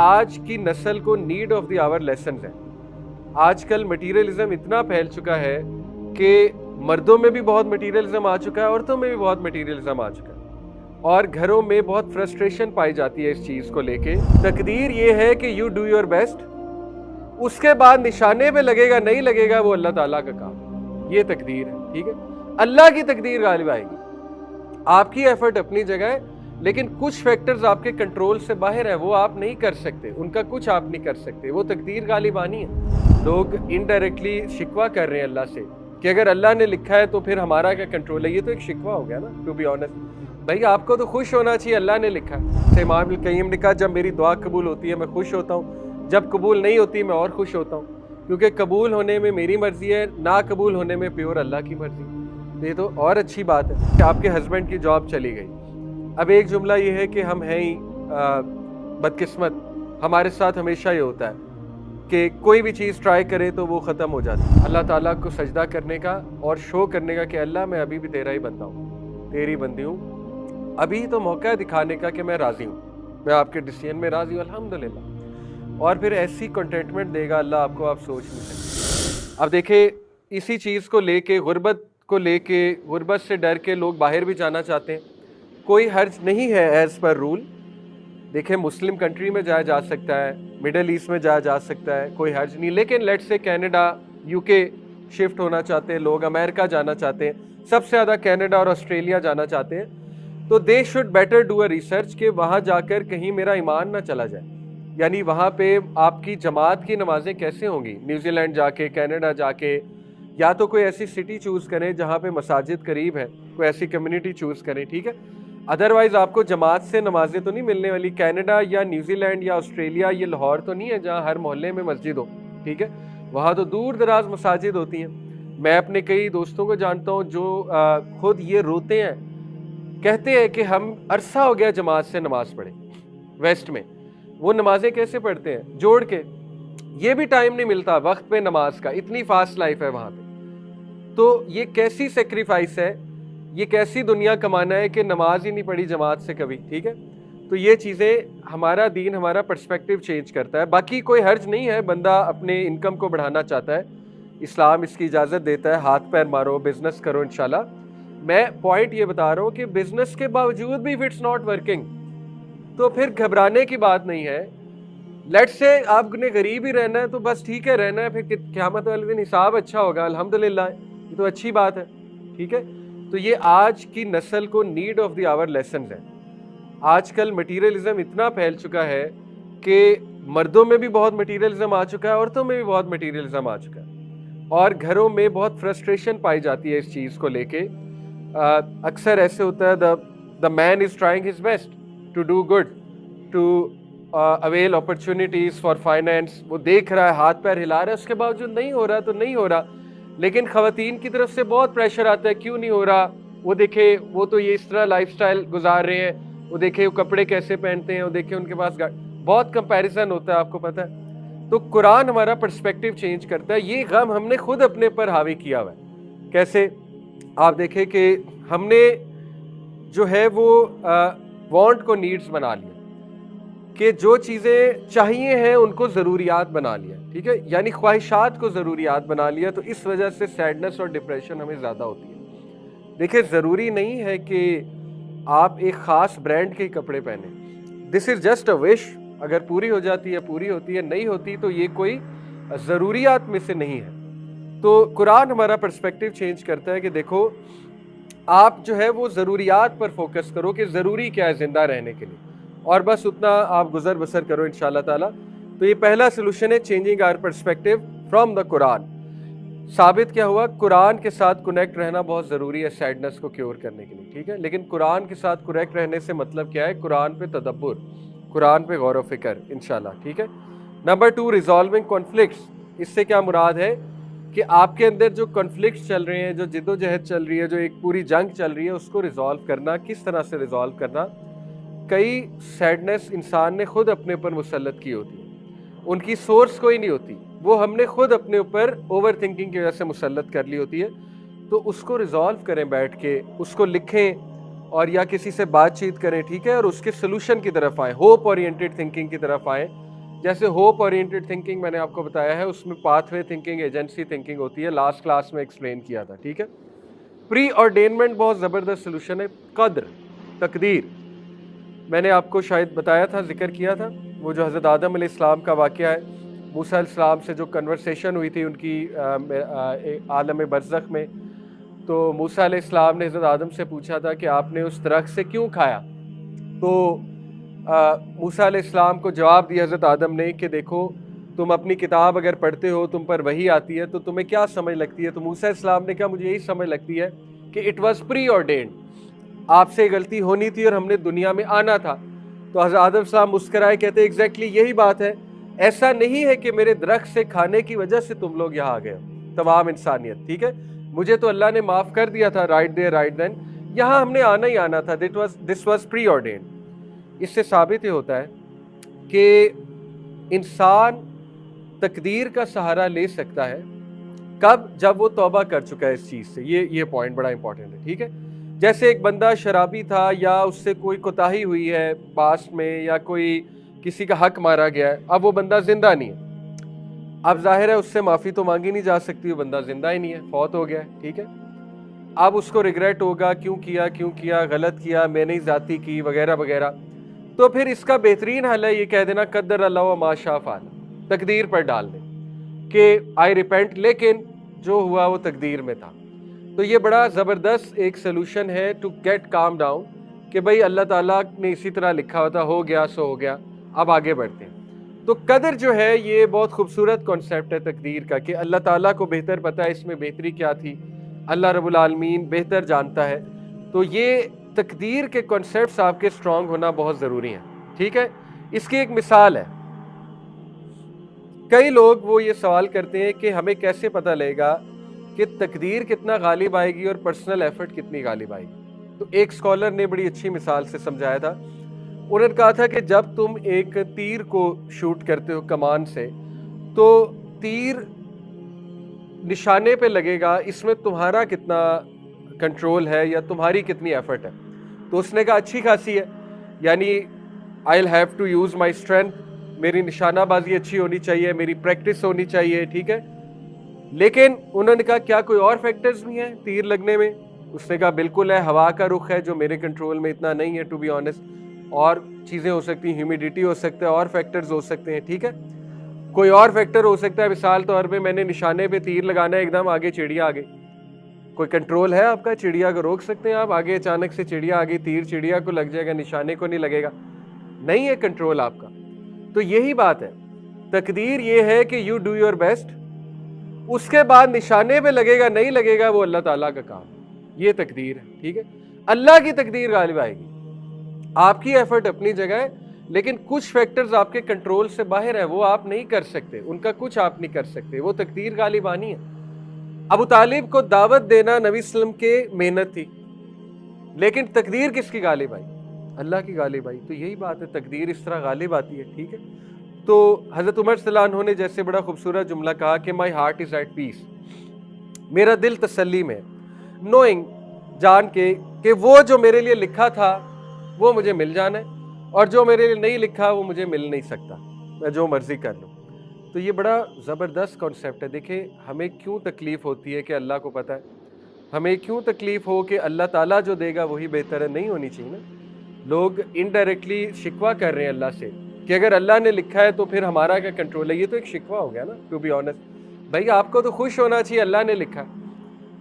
آج کی نسل کو need of the hour lessons ہے۔ آج کل مٹیریلزم اتنا پھیل چکا ہے کہ مردوں میں بھی بہت مٹیریلزم آ چکا ہے، عورتوں میں بھی بہت مٹیریلزم آ چکا ہے، اور گھروں میں بہت فرسٹریشن پائی جاتی ہے اس چیز کو لے کے۔ تقدیر یہ ہے کہ یو ڈو یور بیسٹ، اس کے بعد نشانے پہ لگے گا نہیں لگے گا وہ اللہ تعالیٰ کا کام، یہ تقدیر ہے، ٹھیک ہے؟ اللہ کی تقدیر غالب آئے گی، آپ کی ایفرٹ اپنی جگہ ہے، لیکن کچھ فیکٹرز آپ کے کنٹرول سے باہر ہے، وہ آپ نہیں کر سکتے، ان کا کچھ آپ نہیں کر سکتے، وہ تقدیر غالب آنی ہے۔ لوگ انڈائریکٹلی شکوہ کر رہے ہیں اللہ سے کہ اگر اللہ نے لکھا ہے تو پھر ہمارا کیا کنٹرول ہے؟ یہ تو ایک شکوہ ہو گیا نا، ٹو بی آنیسٹ۔ بھائی آپ کو تو خوش ہونا چاہیے، اللہ نے لکھا ہے۔ امام القیم نے کہا جب میری دعا قبول ہوتی ہے میں خوش ہوتا ہوں، جب قبول نہیں ہوتی میں اور خوش ہوتا ہوں، کیونکہ قبول ہونے میں میری مرضی ہے، نا قبول ہونے میں پیور اللہ کی مرضی ہے۔ یہ تو اور اچھی بات ہے کہ آپ کے ہسبینڈ کی جاب چلی گئی۔ اب ایک جملہ یہ ہے کہ ہم ہیں ہی بدقسمت، ہمارے ساتھ ہمیشہ یہ ہوتا ہے کہ کوئی بھی چیز ٹرائی کرے تو وہ ختم ہو جاتی ہے۔ اللہ تعالیٰ کو سجدہ کرنے کا اور شو کرنے کا کہ اللہ میں ابھی بھی تیرا ہی بندہ ہوں، تیری بندی ہوں، ابھی تو موقع ہے دکھانے کا کہ میں راضی ہوں، میں آپ کے ڈیسیژن میں راضی ہوں الحمدللہ، اور پھر ایسی کنٹینٹمنٹ دے گا اللہ آپ کو، آپ سوچ نہیں سکتے۔ اب دیکھیں اسی چیز کو لے کے، غربت کو لے کے، غربت سے ڈر کے لوگ باہر بھی جانا چاہتے ہیں، کوئی حرج نہیں ہے ایز پر رول۔ دیکھیں مسلم کنٹری میں جایا جا سکتا ہے، مڈل ایسٹ میں جایا جا سکتا ہے، کوئی حرج نہیں، لیکن لیٹ سے کینیڈا، یو کے شفٹ ہونا چاہتے ہیں لوگ، امریکہ جانا چاہتے ہیں، سب سے زیادہ کینیڈا اور آسٹریلیا جانا چاہتے ہیں، تو they should better do a research کہ وہاں جا کر کہیں میرا ایمان نہ چلا جائے، یعنی وہاں پہ آپ کی جماعت کی نمازیں کیسے ہوں گی؟ نیوزی لینڈ جا کے، کینیڈا جا کے، یا تو کوئی ایسی سٹی چوز کریں جہاں پہ مساجد قریب ہے، کوئی ایسی کمیونٹی چوز کریں، ٹھیک ہے؟ ادروائز آپ کو جماعت سے نمازیں تو نہیں ملنے والی۔ کینیڈا یا نیوزی لینڈ یا آسٹریلیا یہ لاہور تو نہیں ہے جہاں ہر محلے میں مسجد ہو، ٹھیک ہے؟ وہاں تو دور دراز مساجد ہوتی ہیں۔ میں اپنے کئی دوستوں کو جانتا ہوں جو خود یہ روتے ہیں، کہتے ہیں کہ ہم عرصہ ہو گیا جماعت سے نماز پڑھے ویسٹ میں، وہ نمازیں کیسے پڑھتے ہیں؟ جوڑ کے، یہ بھی ٹائم نہیں ملتا وقت پہ نماز کا، اتنی فاسٹ لائف ہے وہاں پہ۔ تو یہ کیسی سیکریفائس ہے، یہ کیسی دنیا کمانا ہے کہ نماز ہی نہیں پڑھی جماعت سے کبھی، ٹھیک ہے؟ تو یہ چیزیں ہمارا دین، ہمارا پرسپیکٹیو چینج کرتا ہے۔ باقی کوئی حرج نہیں ہے، بندہ اپنے انکم کو بڑھانا چاہتا ہے، اسلام اس کی اجازت دیتا ہے، ہاتھ پیر مارو، بزنس کرو انشاءاللہ۔ میں پوائنٹ یہ بتا رہا ہوں کہ بزنس کے باوجود بھی if it's not working تو پھر گھبرانے کی بات نہیں ہے۔ لیٹ سے آپ نے غریب ہی رہنا ہے تو بس ٹھیک ہے، رہنا ہے، پھر قیامت والے دن حساب اچھا ہوگا الحمدللہ، یہ تو اچھی بات ہے، ٹھیک ہے؟ تو یہ آج کی نسل کو need of the hour lessons ہے۔ آج کل مٹیریلزم اتنا پھیل چکا ہے کہ مردوں میں بھی بہت مٹیریلزم آ چکا ہے، عورتوں میں بھی بہت مٹیریلزم آ چکا ہے، اور گھروں میں بہت فرسٹریشن پائی جاتی ہے اس چیز کو لے کے۔ اکثر ایسے ہوتا ہے the man is trying his best to do good, to avail opportunities for finance, وہ دیکھ رہا ہے، ہاتھ پیر ہلا رہا ہے، اس کے باوجود نہیں ہو رہا تو نہیں ہو رہا، لیکن خواتین کی طرف سے بہت پریشر آتا ہے کیوں نہیں ہو رہا، وہ دیکھے وہ تو یہ اس طرح لائف سٹائل گزار رہے ہیں، وہ دیکھے وہ کپڑے کیسے پہنتے ہیں، وہ دیکھے ان کے پاس بہت کمپیریزن ہوتا ہے، آپ کو پتہ ہے۔ تو قرآن ہمارا پرسپیکٹیو چینج کرتا ہے، یہ غم ہم نے خود اپنے پر حاوی کیا ہوا ہے۔ کیسے؟ آپ دیکھیں کہ ہم نے جو ہے وہ وانٹ کو نیڈز بنا لیا، کہ جو چیزیں چاہیے ہیں ان کو ضروریات بنا لیا، ٹھیک ہے؟ یعنی خواہشات کو ضروریات بنا لیا، تو اس وجہ سے سیڈنس اور ڈپریشن ہمیں زیادہ ہوتی ہے۔ دیکھیں ضروری نہیں ہے کہ آپ ایک خاص برانڈ کے کپڑے پہنیں، دس از جسٹ اے وش، اگر پوری ہو جاتی ہے پوری ہوتی ہے، نہیں ہوتی تو یہ کوئی ضروریات میں سے نہیں ہے۔ تو قرآن ہمارا پرسپیکٹیو چینج کرتا ہے کہ دیکھو آپ جو ہے وہ ضروریات پر فوکس کرو کہ ضروری کیا ہے زندہ رہنے کے لیے، اور بس اتنا آپ گزر بسر کرو انشاءاللہ تعالی۔ تو یہ پہلا سلوشن ہے، changing our perspective from the Quran. ثابت کیا ہوا؟ قرآن کے ساتھ کنیکٹ رہنا بہت ضروری ہے سیڈنس کو کیور کرنے کے لیے، ٹھیک ہے؟ لیکن قرآن کے ساتھ کنیکٹ رہنے سے مطلب کیا ہے؟ قرآن پہ تدبر، قرآن پہ غور و فکر انشاءاللہ، ٹھیک ہے؟ Number 2، resolving conflicts. اس سے کیا مراد ہے کہ آپ کے اندر جو کنفلکٹس چل رہے ہیں، جو جد و جہد چل رہی ہے، جو ایک پوری جنگ چل رہی ہے، اس کو ریزالو کرنا۔ کس طرح سے ریزالو کرنا؟ کئی سیڈنس انسان نے خود اپنے اوپر مسلط کی ہوتی ہے، ان کی سورس کوئی نہیں ہوتی، وہ ہم نے خود اپنے اوپر اوور تھنکنگ کی وجہ سے مسلط کر لی ہوتی ہے۔ تو اس کو ریزالو کریں بیٹھ کے، اس کو لکھیں اور یا کسی سے بات چیت کریں، ٹھیک ہے؟ اور اس کے سلوشن کی طرف آئیں، ہوپ اورینٹڈ تھنکنگ کی طرف آئیں، جیسے ہوپ اورینٹڈ تھنکنگ میں نے آپ کو بتایا ہے، اس میں path way thinking, agency thinking ہوتی ہے، لاسٹ کلاس میں ایکسپلین کیا تھا، ٹھیک ہے. پری آرڈینمنٹ بہت زبردست سلوشن ہے. قدر، تقدیر، میں نے آپ کو شاید بتایا تھا، ذکر کیا تھا، وہ جو حضرت آدم علیہ السلام کا واقعہ ہے، موسیٰ علیہ السلام سے جو کنورسیشن ہوئی تھی ان کی عالم برزخ میں. تو موسیٰ علیہ السلام نے حضرت آدم سے پوچھا تھا کہ آپ نے اس درخت سے کیوں کھایا؟ تو موسیٰ علیہ السلام کو جواب دیا حضرت آدم نے کہ دیکھو، تم اپنی کتاب اگر پڑھتے ہو، تم پر وحی آتی ہے، تو تمہیں کیا سمجھ لگتی ہے؟ تو موسیٰ علیہ السلام نے کہا مجھے یہی سمجھ لگتی ہے کہ اٹ واز پری آرڈینڈ، آپ سے غلطی ہونی تھی اور ہم نے دنیا میں آنا تھا. تو حضرت آدم السلام مسکرائے، کہتے ایگزیکٹلی یہی بات ہے، ایسا نہیں ہے کہ میرے درخت سے کھانے کی وجہ سے تم لوگ یہاں آ گئے ہو، تمام انسانیت، ٹھیک ہے، مجھے تو اللہ نے معاف کر دیا تھا، رائٹ دیر رائٹ دین، یہاں ہم نے آنا ہی آنا تھا، دس واز پری آرڈینڈ. اس سے ثابت یہ ہوتا ہے کہ انسان تقدیر کا سہارا لے سکتا ہے کب؟ جب وہ توبہ کر چکا ہے اس چیز سے. یہ پوائنٹ بڑا امپورٹنٹ ہے، ٹھیک ہے. جیسے ایک بندہ شرابی تھا، یا اس سے کوئی کوتاہی ہوئی ہے پاسٹ میں، یا کوئی کسی کا حق مارا گیا ہے، اب وہ بندہ زندہ نہیں ہے، اب ظاہر ہے اس سے معافی تو مانگی نہیں جا سکتی، وہ بندہ زندہ ہی نہیں ہے، فوت ہو گیا ہے، ٹھیک ہے. اب اس کو ریگریٹ ہوگا، کیوں کیا، غلط کیا، میں نے زیادتی کی، وغیرہ وغیرہ. تو پھر اس کا بہترین حل ہے یہ کہہ دینا قدر اللہ و ما شاء فعل، تقدیر پر ڈال دیں کہ آئی ریپینٹ، لیکن جو ہوا وہ تقدیر میں تھا. تو یہ بڑا زبردست ایک سلوشن ہے ٹو گیٹ کام ڈاؤن، کہ بھئی اللہ تعالیٰ نے اسی طرح لکھا ہوتا، ہو گیا سو ہو گیا، اب آگے بڑھتے ہیں. تو قدر جو ہے یہ بہت خوبصورت کانسیپٹ ہے تقدیر کا، کہ اللہ تعالیٰ کو بہتر پتہ ہے اس میں بہتری کیا تھی، اللہ رب العالمین بہتر جانتا ہے. تو یہ تقدیر کے کانسیپٹس آپ کے اسٹرانگ ہونا بہت ضروری ہیں، ٹھیک ہے. اس کی ایک مثال ہے، کئی لوگ وہ یہ سوال کرتے ہیں کہ ہمیں کیسے پتہ لگے گا کہ تقدیر کتنا غالب آئے گی اور پرسنل ایفرٹ کتنی غالب آئے گی. تو ایک اسکالر نے بڑی اچھی مثال سے سمجھایا تھا. انہوں نے کہا تھا کہ جب تم ایک تیر کو شوٹ کرتے ہو کمان سے، تو تیر نشانے پہ لگے گا، اس میں تمہارا کتنا کنٹرول ہے یا تمہاری کتنی ایفرٹ ہے؟ تو اس نے کہا اچھی خاصی ہے، یعنی I'll have to use my strength، میری نشانہ بازی اچھی ہونی چاہیے، میری پریکٹس ہونی چاہیے، ٹھیک ہے. لیکن انہوں نے کہا کیا کوئی اور فیکٹرز بھی ہیں تیر لگنے میں؟ اس نے کہا بالکل ہے، ہوا کا رخ ہے جو میرے کنٹرول میں اتنا نہیں ہے ٹو بی آنیسٹ، اور چیزیں ہو سکتی ہیں، ہیومیڈیٹی ہو سکتا ہے، اور فیکٹرز ہو سکتے ہیں، ٹھیک ہے. کوئی اور فیکٹر ہو سکتا ہے، مثال طور پہ میں نے نشانے پہ تیر لگانا ہے، ایک دم آگے چڑیا آ گئی، کوئی کنٹرول ہے آپ کا؟ چڑیا کو روک سکتے ہیں آپ؟ آگے اچانک سے چڑیا آ گئی، تیر چڑیا کو لگ جائے گا، نشانے کو نہیں لگے گا، نہیں ہے کنٹرول آپ کا. تو یہی بات ہے، تقدیر یہ ہے کہ یو ڈو یور بیسٹ، اس کے بعد نشانے پہ لگے گا نہیں لگے گا وہ اللہ تعالیٰ کا کام، یہ تقدیر ہے، ٹھیک ہے. اللہ کی تقدیر غالب آئے گی، آپ کی ایفرٹ اپنی جگہ ہے، لیکن کچھ فیکٹرز آپ کے کنٹرول سے باہر ہے، وہ آپ نہیں کر سکتے، ان کا کچھ آپ نہیں کر سکتے، وہ تقدیر غالب آنی ہے. ابو طالب کو دعوت دینا نبی صلی اللہ علیہ وسلم کے محنت تھی، لیکن تقدیر کس کی غالب آئی؟ اللہ کی غالب آئی. تو یہی بات ہے، تقدیر اس طرح غالب آتی ہے، ٹھیک ہے. تو حضرت عمر صلی اللہ عنہ نے جیسے بڑا خوبصورت جملہ کہا کہ my heart is at peace, میرا دل تسلی میں، نوئنگ، جان کے کہ وہ جو میرے لیے لکھا تھا وہ مجھے مل جانا ہے، اور جو میرے لیے نہیں لکھا وہ مجھے مل نہیں سکتا، میں جو مرضی کر لوں. تو یہ بڑا زبردست کانسیپٹ ہے. دیکھیں ہمیں کیوں تکلیف ہوتی ہے کہ اللہ کو پتہ ہے، ہمیں کیوں تکلیف ہو کہ اللہ تعالیٰ جو دے گا وہی بہتر ہے؟ نہیں ہونی چاہیے نا. لوگ انڈائریکٹلی شکوہ کر رہے ہیں اللہ سے کہ اگر اللہ نے لکھا ہے تو پھر ہمارا کیا کنٹرول ہے؟ یہ تو ایک شکوہ ہو گیا نا، ٹو بی آنیسٹ. بھائی آپ کو تو خوش ہونا چاہیے، اللہ نے لکھا.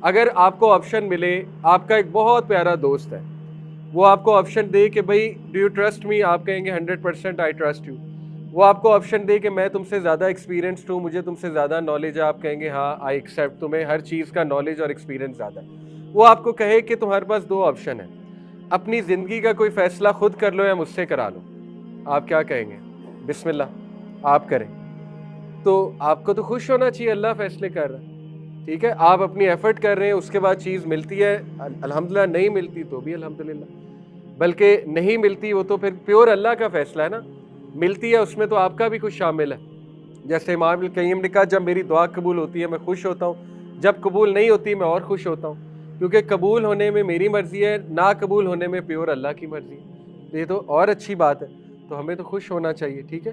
اگر آپ کو آپشن ملے، آپ کا ایک بہت پیارا دوست ہے، وہ آپ کو آپشن دے کہ بھائی ڈو یو ٹرسٹ می، آپ کہیں گے 100% آئی ٹرسٹ یو. وہ آپ کو آپشن دے کہ میں تم سے زیادہ ایکسپیرینسڈ ہوں، مجھے تم سے زیادہ نالج ہے، آپ کہیں گے ہاں آئی ایکسیپٹ، تمہیں ہر چیز کا نالج اور ایکسپیرینس زیادہ ہے. وہ آپ کو کہے کہ تمہارے پاس دو آپشن ہیں، اپنی زندگی کا کوئی فیصلہ خود کر لو یا مجھ سے کرا لو، آپ کیا کہیں گے؟ بسم اللہ آپ کریں. تو آپ کو تو خوش ہونا چاہیے، اللہ فیصلے کر رہا ہے، ٹھیک ہے. آپ اپنی ایفرٹ کر رہے ہیں، اس کے بعد چیز ملتی ہے الحمدللہ، نہیں ملتی تو بھی الحمدللہ، بلکہ نہیں ملتی وہ تو پھر پیور اللہ کا فیصلہ ہے نا. ملتی ہے اس میں تو آپ کا بھی کچھ شامل ہے. جیسے امام ابن القیم نے کہا جب میری دعا قبول ہوتی ہے میں خوش ہوتا ہوں، جب قبول نہیں ہوتی میں اور خوش ہوتا ہوں، کیونکہ قبول ہونے میں میری مرضی ہے، نا قبول ہونے میں پیور اللہ کی مرضی ہے. تو یہ تو اور اچھی بات ہے، تو ہمیں تو خوش ہونا چاہیے، ٹھیک ہے.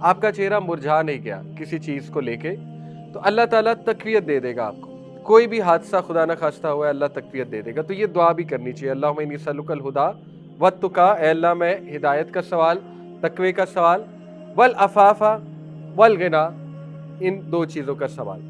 آپ کا چہرہ مرجھا نہیں گیا کسی چیز کو لے کے، تو اللہ تعالیٰ تقویت دے دے گا آپ کو۔ کوئی بھی حادثہ خدا نہ خواستہ ہوا ہے، اللہ تقویت دے دے گا۔ تو یہ دعا بھی کرنی چاہیے، اللہم انی اسألک الہدی والتقی، اے اللہ میں ہدایت کا سوال، تقوی کا سوال، والعفاف والغنی، ان دو چیزوں کا سوال۔